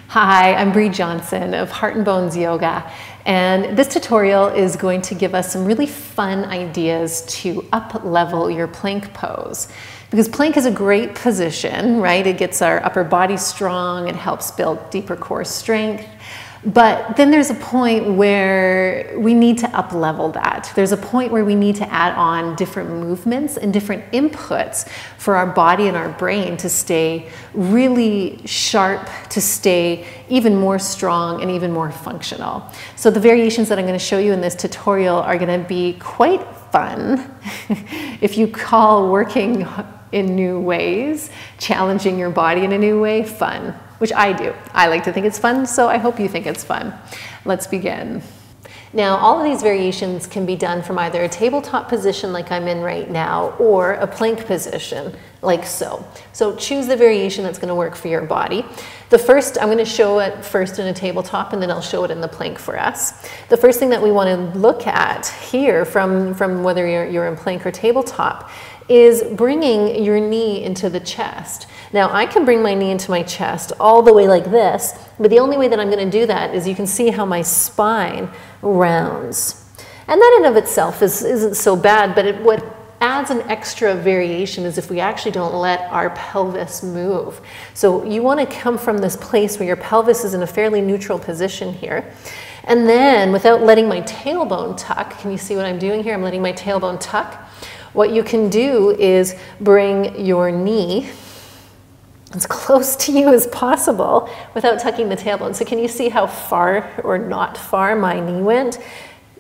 Hi, I'm Bree Johnson of Heart and Bones Yoga, and this tutorial is going to give us some really fun ideas to up-level your plank pose. Because plank is a great position, right? It gets our upper body strong, it helps build deeper core strength. But then there's a point where we need to up-level that. There's a point where we need to add on different movements and different inputs for our body and our brain to stay really sharp, to stay even more strong and even more functional. So the variations that I'm going to show you in this tutorial are going to be quite fun. If you call working in new ways, challenging your body in a new way, fun. Which I do. I like to think it's fun, so I hope you think it's fun. Let's begin. Now, all of these variations can be done from either a tabletop position like I'm in right now, or a plank position like so. So choose the variation that's going to work for your body. The first, I'm going to show it first in a tabletop, and then I'll show it in the plank for us. The first thing that we want to look at here, from whether you're in plank or tabletop, is bringing your knee into the chest. Now, I can bring my knee into my chest all the way like this, but the only way that I'm going to do that is you can see how my spine rounds. And that in of itself isn't so bad, but what adds an extra variation is if we actually don't let our pelvis move. So you want to come from this place where your pelvis is in a fairly neutral position here. And then, without letting my tailbone tuck, can you see what I'm doing here? I'm letting my tailbone tuck. What you can do is bring your knee as close to you as possible without tucking the tailbone. So can you see how far or not far my knee went?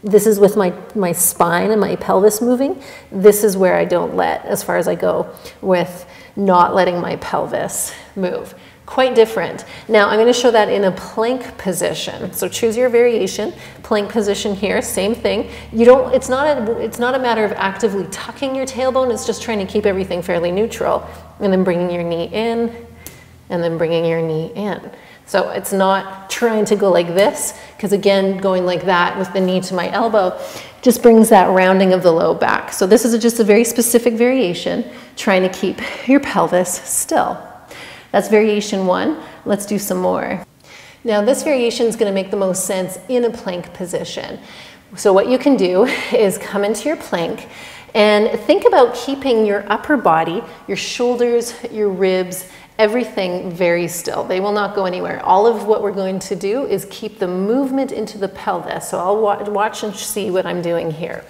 This is with my spine and my pelvis moving. This is where I don't let, as far as I go with not letting my pelvis move. Quite different. Now I'm going to show that in a plank position. So choose your variation. Plank position here, same thing. It's not a matter of actively tucking your tailbone, it's just trying to keep everything fairly neutral. And then bringing your knee in, and then bringing your knee in. So it's not trying to go like this, because again, going like that with the knee to my elbow just brings that rounding of the low back. So this is just a very specific variation, trying to keep your pelvis still. That's variation one. Let's do some more. Now this variation is going to make the most sense in a plank position. So what you can do is come into your plank and think about keeping your upper body, your shoulders, your ribs, everything very still. They will not go anywhere. All of what we're going to do is keep the movement into the pelvis. So I'll watch and see what I'm doing here.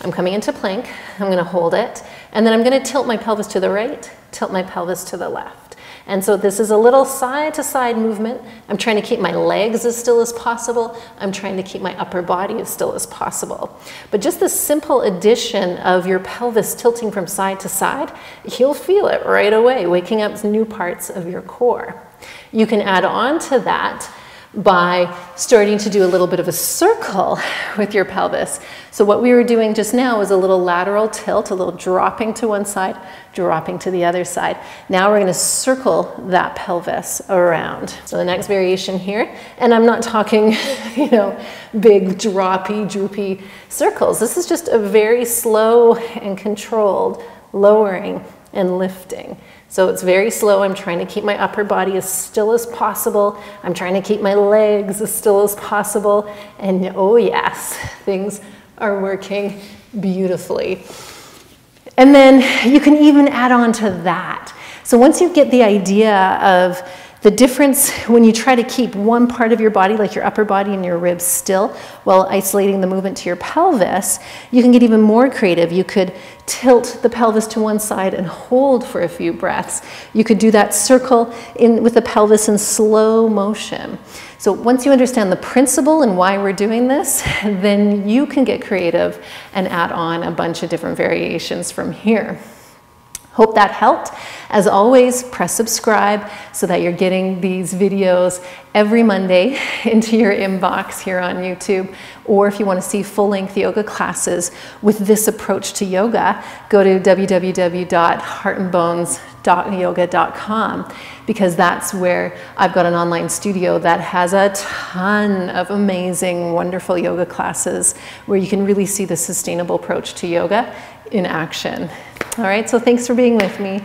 I'm coming into plank, I'm going to hold it, and then I'm going to tilt my pelvis to the right, tilt my pelvis to the left. And so this is a little side to side movement. I'm trying to keep my legs as still as possible. I'm trying to keep my upper body as still as possible. But just the simple addition of your pelvis tilting from side to side, you'll feel it right away, waking up new parts of your core. You can add on to that by starting to do a little bit of a circle with your pelvis. So what we were doing just now was a little lateral tilt, a little dropping to one side, dropping to the other side. Now we're going to circle that pelvis around. So the next variation here, and I'm not talking, big droppy, droopy circles. This is just a very slow and controlled lowering and lifting. So it's very slow. I'm trying to keep my upper body as still as possible. I'm trying to keep my legs as still as possible. And oh yes, things are working beautifully. And then you can even add on to that. So once you get the idea of the difference when you try to keep one part of your body, like your upper body and your ribs, still while isolating the movement to your pelvis, you can get even more creative. You could tilt the pelvis to one side and hold for a few breaths. You could do that circle with the pelvis in slow motion. So once you understand the principle and why we're doing this, then you can get creative and add on a bunch of different variations from here. Hope that helped. As always, press subscribe so that you're getting these videos every Monday into your inbox here on YouTube. Or if you want to see full-length yoga classes with this approach to yoga, go to www.heartandbones.yoga.com, because that's where I've got an online studio that has a ton of amazing, wonderful yoga classes where you can really see the sustainable approach to yoga in action. All right, so thanks for being with me.